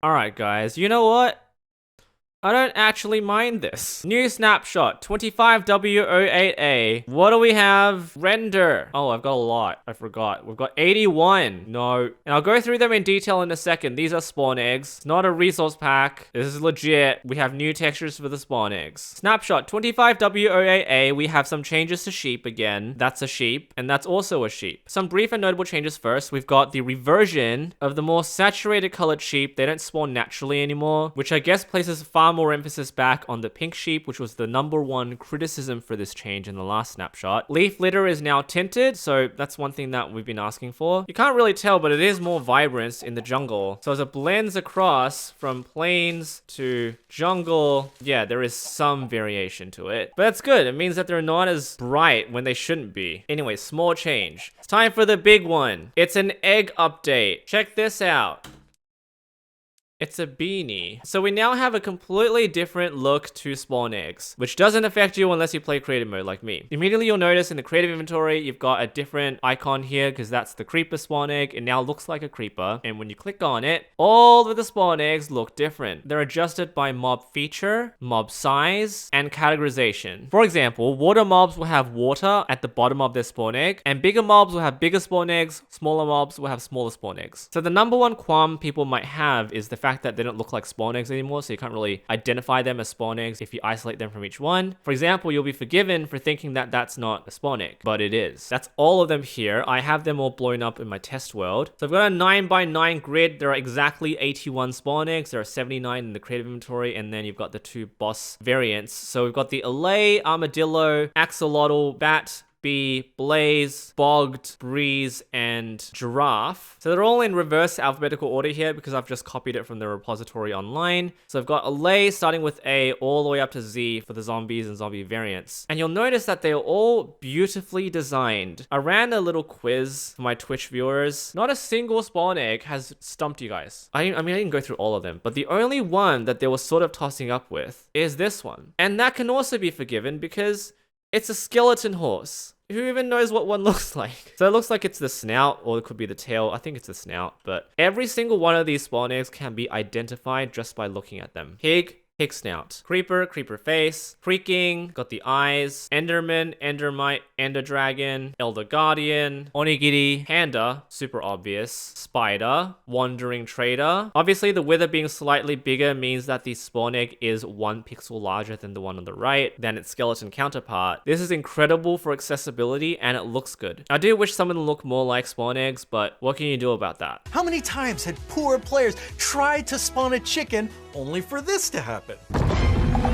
Alright guys, you know what? I don't actually mind this. New snapshot, 25W08A. What do we have? Render. Oh, I've got a lot. I forgot. We've got 81. No. And I'll go through them in detail in a second. These are spawn eggs. It's not a resource pack. This is legit. We have new textures for the spawn eggs. Snapshot, 25W08A. We have some changes to sheep again. That's a sheep. And that's also a sheep. Some brief and notable changes first. We've got the reversion of the more saturated colored sheep. They don't spawn naturally anymore, which I guess places far more emphasis back on the pink sheep, which was the #1 criticism for this change in the last snapshot. Leaf litter is now tinted, so that's one thing that we've been asking for. You can't really tell, but it is more vibrant in the jungle. So as it blends across from plains to jungle, yeah, there is some variation to it. But that's good. It means that they're not as bright when they shouldn't be. Anyway, small change. It's time for the big one. It's an egg update. Check this out. It's a beanie. So we now have a completely different look to spawn eggs, which doesn't affect you unless you play creative mode like me. Immediately you'll notice in the creative inventory, you've got a different icon here because that's the creeper spawn egg. It now looks like a creeper. And when you click on it, all of the spawn eggs look different. They're adjusted by mob feature, mob size, and categorization. For example, water mobs will have water at the bottom of their spawn egg, and bigger mobs will have bigger spawn eggs, smaller mobs will have smaller spawn eggs. So the #1 qualm people might have is the fact that they don't look like spawn eggs anymore, so you can't really identify them as spawn eggs if you isolate them from each one. For example, you'll be forgiven for thinking that that's not a spawn egg, but it is. That's all of them here. I have them all blown up in my test world. So I've got a 9x9 grid. There are exactly 81 spawn eggs. There are 79 in the creative inventory, and then you've got the 2 boss variants. So we've got the Allay, Armadillo, Axolotl, Bat, Bee, Blaze, Bogged, Breeze, and Giraffe. So they're all in reverse alphabetical order here because I've just copied it from the repository online. So I've got Allay starting with A all the way up to Z for the zombies and zombie variants. And you'll notice that they're all beautifully designed. I ran a little quiz for my Twitch viewers. Not a single spawn egg has stumped you guys. I mean, I didn't go through all of them, but the only one that they were sort of tossing up with is this one. And that can also be forgiven because it's a skeleton horse. Who even knows what one looks like? So it looks like it's the snout, or it could be the tail. I think it's the snout, but every single one of these spawn eggs can be identified just by looking at them. Pig snout. Creeper face. Creaking, got the eyes. Enderman, Endermite, Ender Dragon, Elder Guardian, Onigiri, Panda, super obvious. Spider, Wandering Trader. Obviously, the wither being slightly bigger means that the spawn egg is 1 pixel larger than the one on the right, than its skeleton counterpart. This is incredible for accessibility, and it looks good. I do wish some of them look more like spawn eggs, but what can you do about that? How many times had poor players tried to spawn a chicken only for this to happen?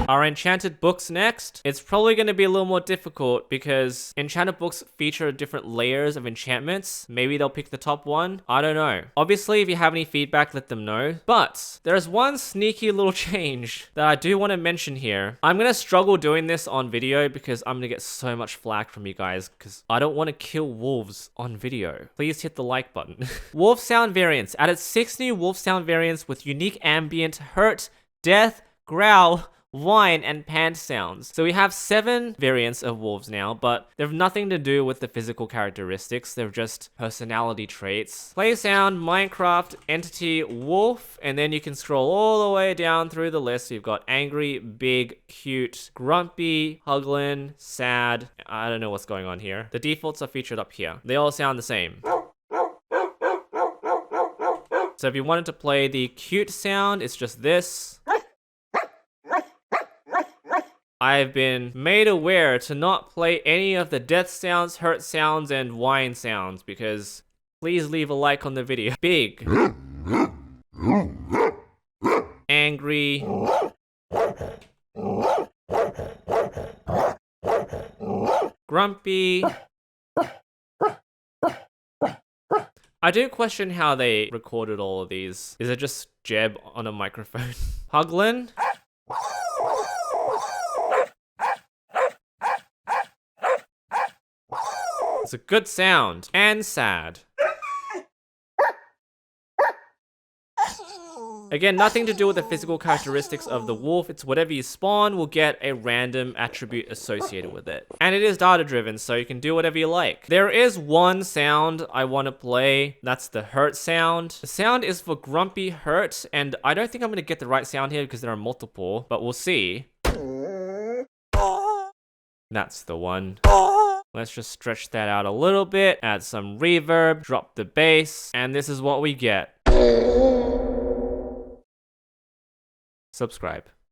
Are enchanted books next? It's probably going to be a little more difficult because enchanted books feature different layers of enchantments. Maybe they'll pick the top one. I don't know. Obviously, if you have any feedback, let them know. But there's one sneaky little change that I do want to mention here. I'm going to struggle doing this on video because I'm going to get so much flack from you guys because I don't want to kill wolves on video. Please hit the like button. Wolf sound variants. Added 6 new wolf sound variants with unique ambient hurt, death, growl, whine, and pant sounds. So we have 7 variants of wolves now, but they have nothing to do with the physical characteristics. They're just personality traits. Play sound, Minecraft, entity, wolf, and then you can scroll all the way down through the list. You've got angry, big, cute, grumpy, huglin, sad. I don't know what's going on here. The defaults are featured up here. They all sound the same. So if you wanted to play the cute sound, it's just this. I've been made aware to not play any of the death sounds, hurt sounds, and whine sounds because please leave a like on the video. Big. Angry. Grumpy. I do question how they recorded all of these. Is it just Jeb on a microphone? Huglin. It's a good sound and sad. Again, nothing to do with the physical characteristics of the wolf. It's whatever you spawn will get a random attribute associated with it. And it is data driven, so you can do whatever you like. There is one sound I want to play. That's the hurt sound. The sound is for grumpy hurt, and I don't think I'm going to get the right sound here because there are multiple, but we'll see. That's the one. Let's just stretch that out a little bit, add some reverb, drop the bass, and this is what we get. Subscribe.